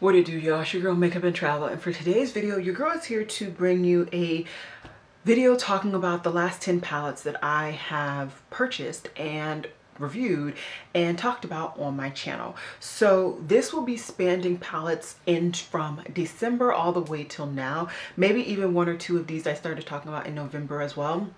What it do, y'all? It's your girl Makeup and Travel, and for today's video your girl is here to bring you a video talking about the last 10 palettes that I have purchased and reviewed and talked about on my channel. So this will be spanning palettes in from December all the way till now. Maybe even one or two of these I started talking about in November as well.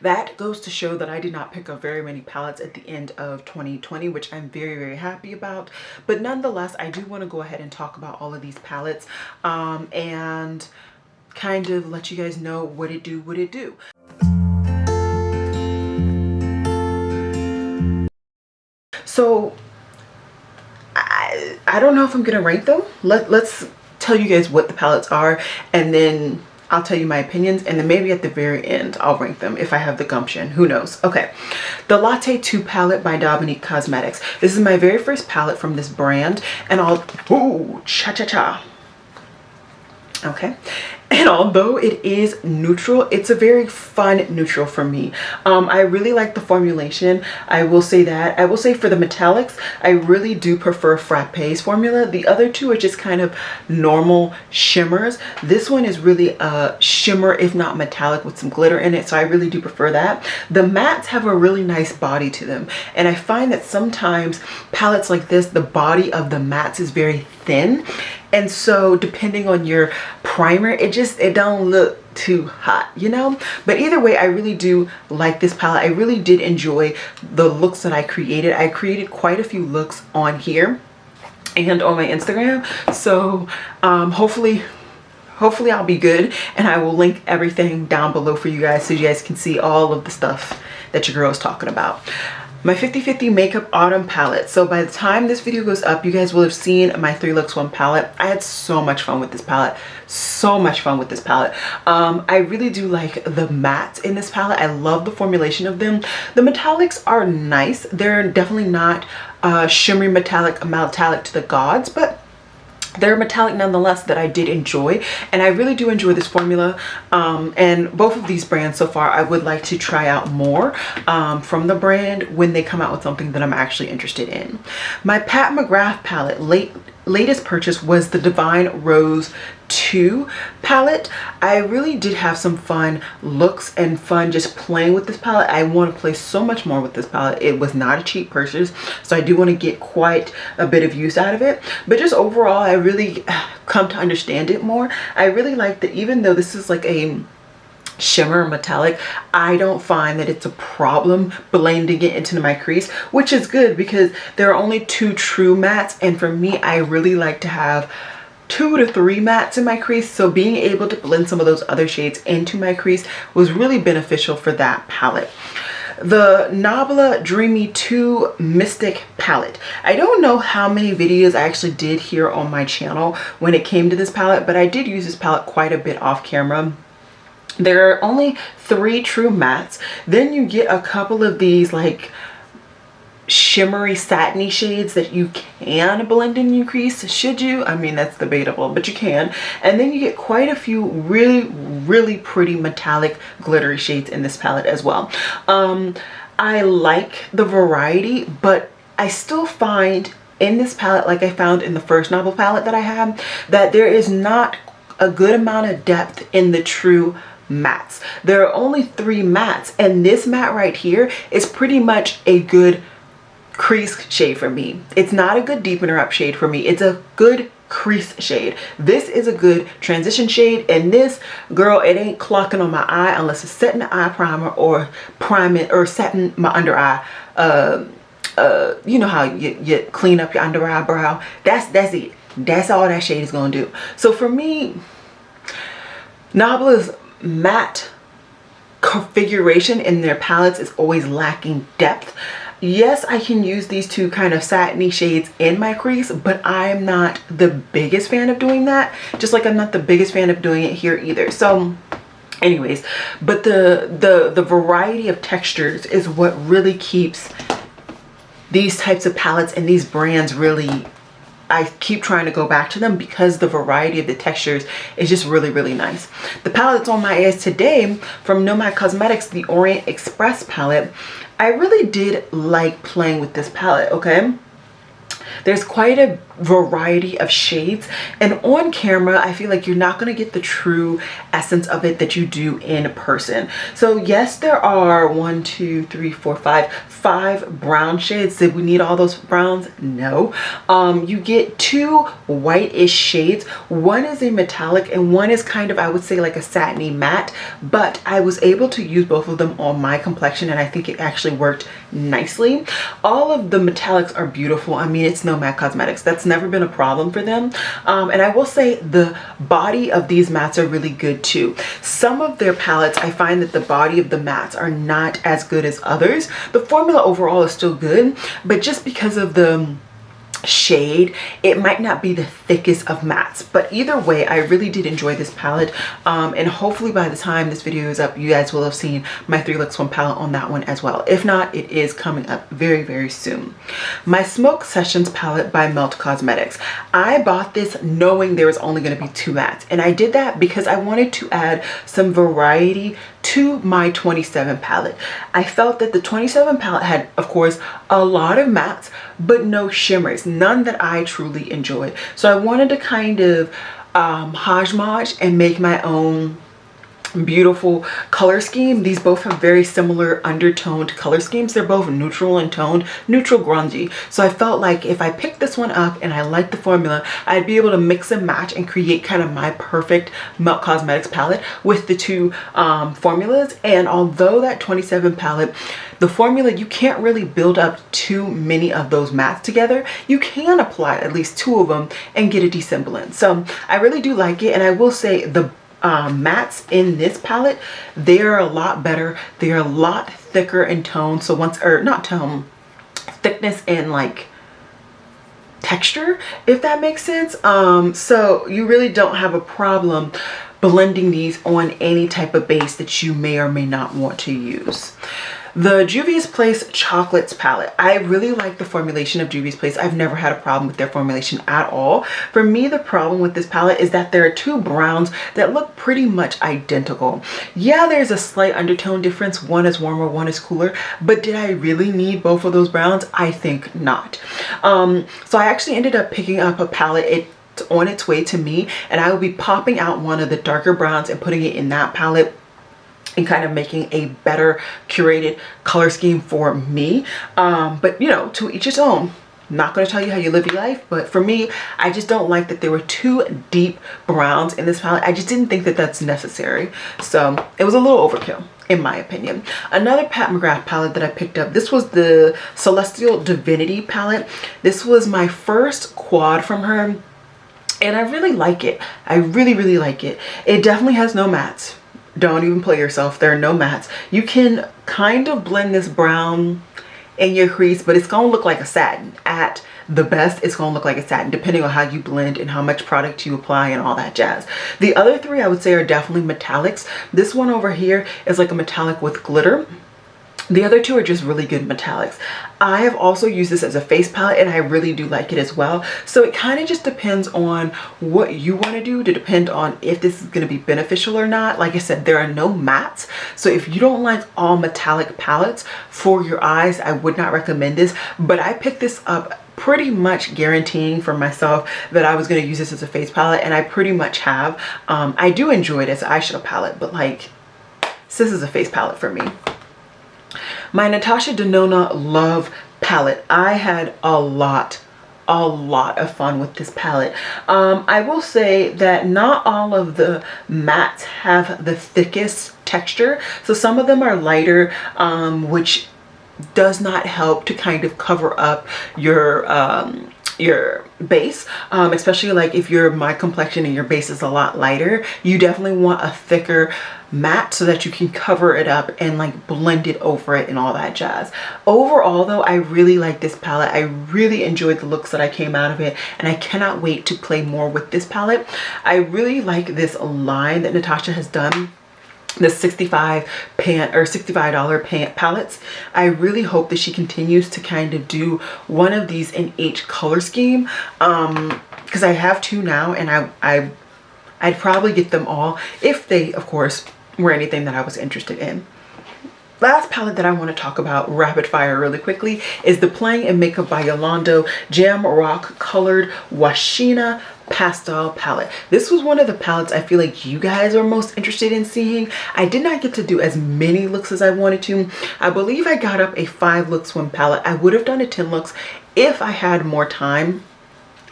That goes to show that I did not pick up very many palettes at the end of 2020, which I'm very happy about. But nonetheless, I do want to go ahead and talk about all of these palettes and kind of let you guys know what it do. So I don't know if I'm gonna rank them. Let's tell you guys what the palettes are, and then I'll tell you my opinions, and then maybe at the very end I'll rank them if I have the gumption. Who knows? Okay, the Latte 2 palette by Nomad Cosmetics. This is my very first palette from this brand, and okay, and although it is neutral, it's a very fun neutral for me. I really like the formulation. I will say that. I will say for the metallics, I really do prefer Frappe's formula. The other two are just kind of normal shimmers. This one is really a shimmer, if not metallic, with some glitter in it, so I really do prefer that. The mattes have a really nice body to them, and I find that sometimes palettes like this, the body of the mattes is very thin, and so depending on your primer, it don't look too hot, you know. But either way, I really do like this palette. I really did enjoy the looks that I created. I created quite a few looks on here and on my Instagram, so hopefully I'll be good, and I will link everything down below for you guys so you guys can see all of the stuff that your girl is talking about. My 50/50 Makeup Autumn palette. So by the time this video goes up, you guys will have seen my 3 Looks 1 palette. I had so much fun with this palette. I really do like the mattes in this palette. I love the formulation of them. The metallics are nice. They're definitely not shimmery metallic to the gods, but they're metallic nonetheless that I did enjoy, and I really do enjoy this formula. And both of these brands so far, I would like to try out more from the brand when they come out with something that I'm actually interested in. My Pat McGrath palette, latest purchase was the Divine Rose 2 palette. I really did have some fun looks and fun just playing with this palette. I want to play so much more with this palette. It was not a cheap purchase, so I do want to get quite a bit of use out of it. But just overall, I really come to understand it more. I really like that even though this is like a shimmer metallic, I don't find that it's a problem blending it into my crease, which is good because there are only 2 true mattes, and for me, I really like to have 2 to 3 mattes in my crease, so being able to blend some of those other shades into my crease was really beneficial for that palette. The Novella Dreamy 2 Mystic palette. I don't know how many videos I actually did here on my channel when it came to this palette, but I did use this palette quite a bit off camera. There are only 3 true mattes. Then you get a couple of these like shimmery satiny shades that you can blend in your crease. Should you? I mean, that's debatable, but you can. And then you get quite a few really pretty metallic glittery shades in this palette as well. I like the variety, but I still find in this palette, like I found in the first Novel palette that I have, that there is not a good amount of depth in the true mattes. There are only 3 mattes, and this matte right here is pretty much a good crease shade for me. It's not a good deepener up shade for me. It's a good crease shade. This is a good transition shade, and this, girl, it ain't clocking on my eye unless it's setting the eye primer or priming or setting my under eye. You know how you clean up your under eyebrow. That's it. That's all that shade is gonna do. So for me, Novella's matte configuration in their palettes is always lacking depth. Yes, I can use these 2 kind of satiny shades in my crease, but I'm not the biggest fan of doing that. Just like I'm not the biggest fan of doing it here either. So anyways, but the variety of textures is what really keeps these types of palettes and these brands really, I keep trying to go back to them because the variety of the textures is just really nice. The palette that's on my eyes today from Nomad Cosmetics, the Orient Express palette, I really did like playing with this palette, okay? There's quite a variety of shades, and on camera I feel like you're not going to get the true essence of it that you do in person. So yes, there are 1, 2, 3, 4, 5 brown shades. Did we need all those browns? No. You get 2 white-ish shades. One is a metallic and one is kind of, I would say, like a satiny matte, but I was able to use both of them on my complexion and I think it actually worked nicely. All of the metallics are beautiful. I mean, it's Nomad Cosmetics. That's never been a problem for them. And I will say the body of these mattes are really good too. Some of their palettes, I find that the body of the mattes are not as good as others. The formula overall is still good, but just because of the shade, it might not be the thickest of mattes. But either way, I really did enjoy this palette, and hopefully by the time this video is up, you guys will have seen my 3 Looks 1 palette on that one as well. If not, it is coming up very, very soon. My Smoke Sessions palette by Nomad Cosmetics. I bought this knowing there was only going to be 2 mattes, and I did that because I wanted to add some variety to my 27 palette. I felt that the 27 palette had, of course, a lot of mattes, but no shimmers, none that I truly enjoyed. So I wanted to kind of hodgepodge and make my own beautiful color scheme. These both have very similar undertoned color schemes. They're both neutral and toned, neutral grungy. So I felt like if I picked this one up and I liked the formula, I'd be able to mix and match and create kind of my perfect Nomad Cosmetics palette with the 2 formulas. And although that 27 palette, the formula, you can't really build up too many of those mattes together. You can apply at least 2 of them and get a decent blend. So I really do like it. And I will say the mattes in this palette, they're a lot better. They're a lot thicker in tone. So once, or not tone, thickness and like texture, if that makes sense. So you really don't have a problem blending these on any type of base that you may or may not want to use. The Juvia's Place Chocolates palette. I really like the formulation of Juvia's Place. I've never had a problem with their formulation at all. For me, the problem with this palette is that there are 2 browns that look pretty much identical. Yeah, there's a slight undertone difference. One is warmer, one is cooler. But did I really need both of those browns? I think not. So I actually ended up picking up a palette. It's on its way to me, and I will be popping out one of the darker browns and putting it in that palette and kind of making a better curated color scheme for me. But you know, to each his own. I'm not going to tell you how you live your life, but for me, I just don't like that there were 2 deep browns in this palette. I just didn't think that that's necessary. So it was a little overkill, in my opinion. Another Pat McGrath palette that I picked up, this was the Celestial Divinity palette. This was my first quad from her, and I really like it. I really, really like it. It definitely has no mattes. Don't even play yourself. There are no mattes. You can kind of blend this brown in your crease, but it's gonna look like a satin. At the best, it's gonna look like a satin, depending on how you blend and how much product you apply and all that jazz. The other 3 I would say are definitely metallics. This one over here is like a metallic with glitter. The other 2 are just really good metallics. I have also used this as a face palette and I really do like it as well. So it kind of just depends on what you want to do to depend on if this is going to be beneficial or not. Like I said, there are no mattes. So if you don't like all metallic palettes for your eyes, I would not recommend this. But I picked this up pretty much guaranteeing for myself that I was going to use this as a face palette, and I pretty much have. I do enjoy it as an eyeshadow palette, but like, this is a face palette for me. My Natasha Denona Love palette. I had a lot of fun with this palette. I will say that not all of the mattes have the thickest texture. So some of them are lighter, which does not help to kind of cover up your base, especially like if you're my complexion and your base is a lot lighter. You definitely want a thicker matte so that you can cover it up and like blend it over it and all that jazz. Overall though, I really like this palette. I really enjoyed the looks that I came out of it, and I cannot wait to play more with this palette. I really like this line that Natasha has done, the $65 palettes. I really hope that she continues to kind of do one of these in each color scheme, because I have 2 now, and I'd probably get them all if they, of course, were anything that I was interested in. last palette that I want to talk about rapid fire really quickly is the Playing in Makeup by Yolando Jam Rock Colored Washina Pastel palette. This was one of the palettes I feel like you guys are most interested in seeing. I did not get to do as many looks as I wanted to. I believe I got up a 5 look swim palette. I would have done a 10 looks if I had more time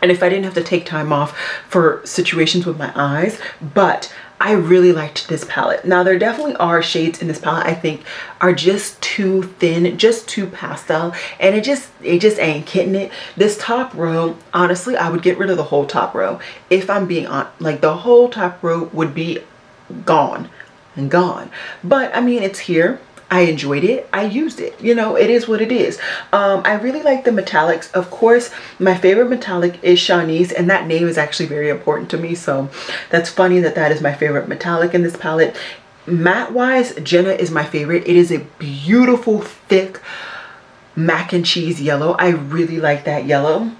and if I didn't have to take time off for situations with my eyes, but I really liked this palette. Now there definitely are shades in this palette I think are just too thin, just too pastel, and it just ain't getting it. This top row, honestly, I would get rid of the whole top row. If I'm being honest, like the whole top row would be gone and gone. But I mean, it's here. I enjoyed it. I used it. You know, it is what it is. I really like the metallics. Of course, my favorite metallic is Shawnee's, and that name is actually very important to me. So that's funny that that is my favorite metallic in this palette. Matte wise, Jenna is my favorite. It is a beautiful, thick mac and cheese yellow. I really like that yellow.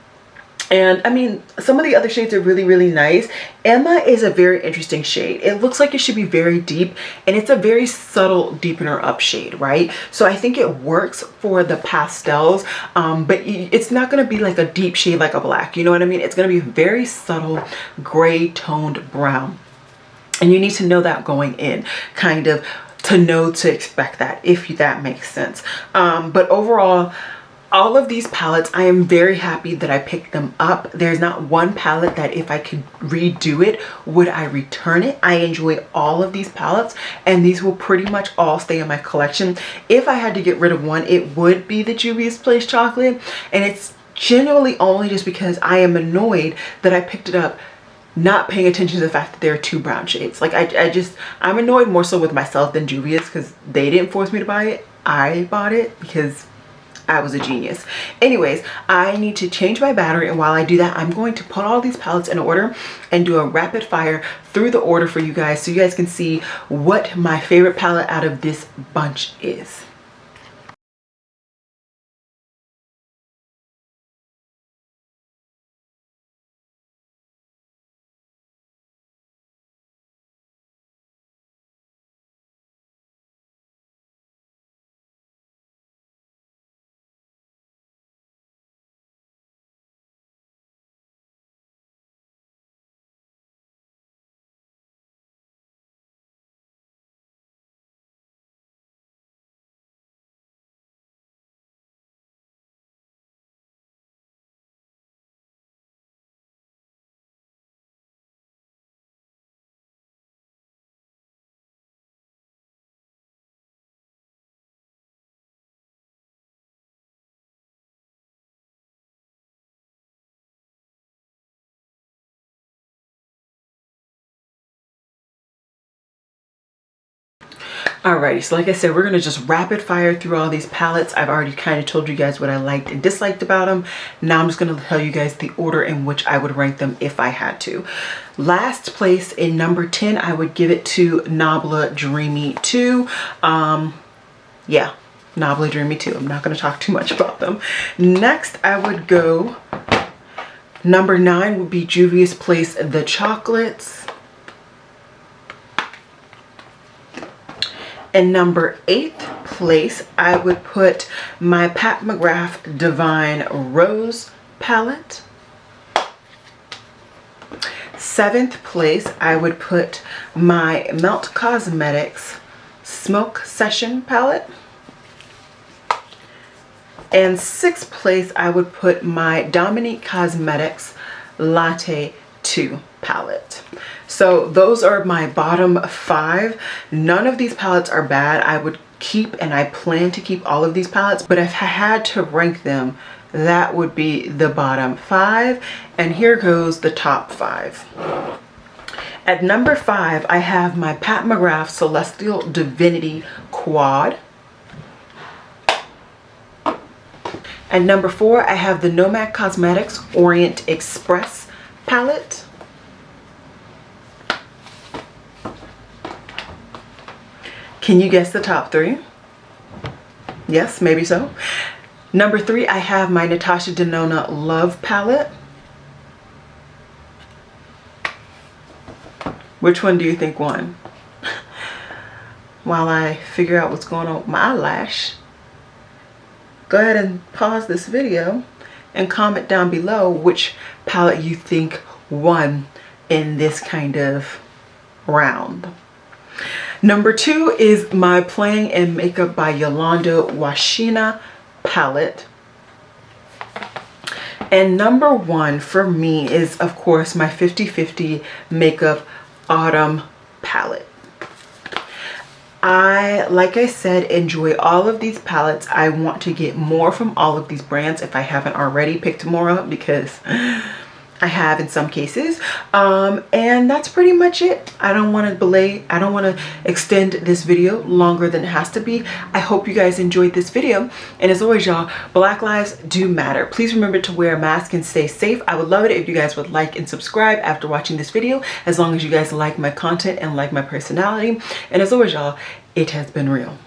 And I mean, some of the other shades are really, really nice. Emma is a very interesting shade. It looks like it should be very deep, and it's a very subtle deepener up shade, right? So I think it works for the pastels, but it's not going to be like a deep shade like a black. You know what I mean? It's going to be very subtle gray toned brown. And you need to know that going in, kind of to know to expect that, if that makes sense. But overall, all of these palettes, I am very happy that I picked them up. There's not one palette that if I could redo it, would I return it. I enjoy all of these palettes, and these will pretty much all stay in my collection. If I had to get rid of one, it would be the Juvia's Place chocolate, and it's genuinely only just because I am annoyed that I picked it up not paying attention to the fact that there are 2 brown shades. Like I'm annoyed more so with myself than Juvia's, because they didn't force me to buy it. I bought it because I was a genius. Anyways, I need to change my battery, and while I do that, I'm going to put all these palettes in order and do a rapid fire through the order for you guys, so you guys can see what my favorite palette out of this bunch is. Alrighty, so like I said, we're going to just rapid fire through all these palettes. I've already kind of told you guys what I liked and disliked about them. Now I'm just going to tell you guys the order in which I would rank them if I had to. Last place in number 10, I would give it to Nabla Dreamy 2. Yeah, Nabla Dreamy 2. I'm not going to talk too much about them. Next, I would go, number 9 would be Juvia's Place The Chocolates. In number 8th place, I would put my Pat McGrath Divine Rose palette. 7th place, I would put my Melt Cosmetics Smoke Session palette. And 6th place, I would put my Dominique Cosmetics Latte 2 palette. So those are my bottom 5. None of these palettes are bad. I would keep, and I plan to keep all of these palettes, but if I had to rank them, that would be the bottom 5. And here goes the top 5. At number 5, I have my Pat McGrath Celestial Divinity Quad. At number 4, I have the Nomad Cosmetics Orient Express palette. Can you guess the top 3? Yes, maybe so. Number 3, I have my Natasha Denona Love palette. Which one do you think won? while I figure out what's going on with my eyelash, go ahead and pause this video and comment down below which palette you think won in this kind of round. Number 2 is my Playing in Makeup by Yolanda Washina palette. And number 1 for me is, of course, my 50/50 Makeup Autumn palette. I, like I said, enjoy all of these palettes. I want to get more from all of these brands if I haven't already picked more up, because I have in some cases. And that's pretty much it. I don't want to extend this video longer than it has to be. I hope you guys enjoyed this video. And as always, y'all, Black lives do matter. Please remember to wear a mask and stay safe. I would love it if you guys would like and subscribe after watching this video, as long as you guys like my content and like my personality. And as always, y'all, it has been real.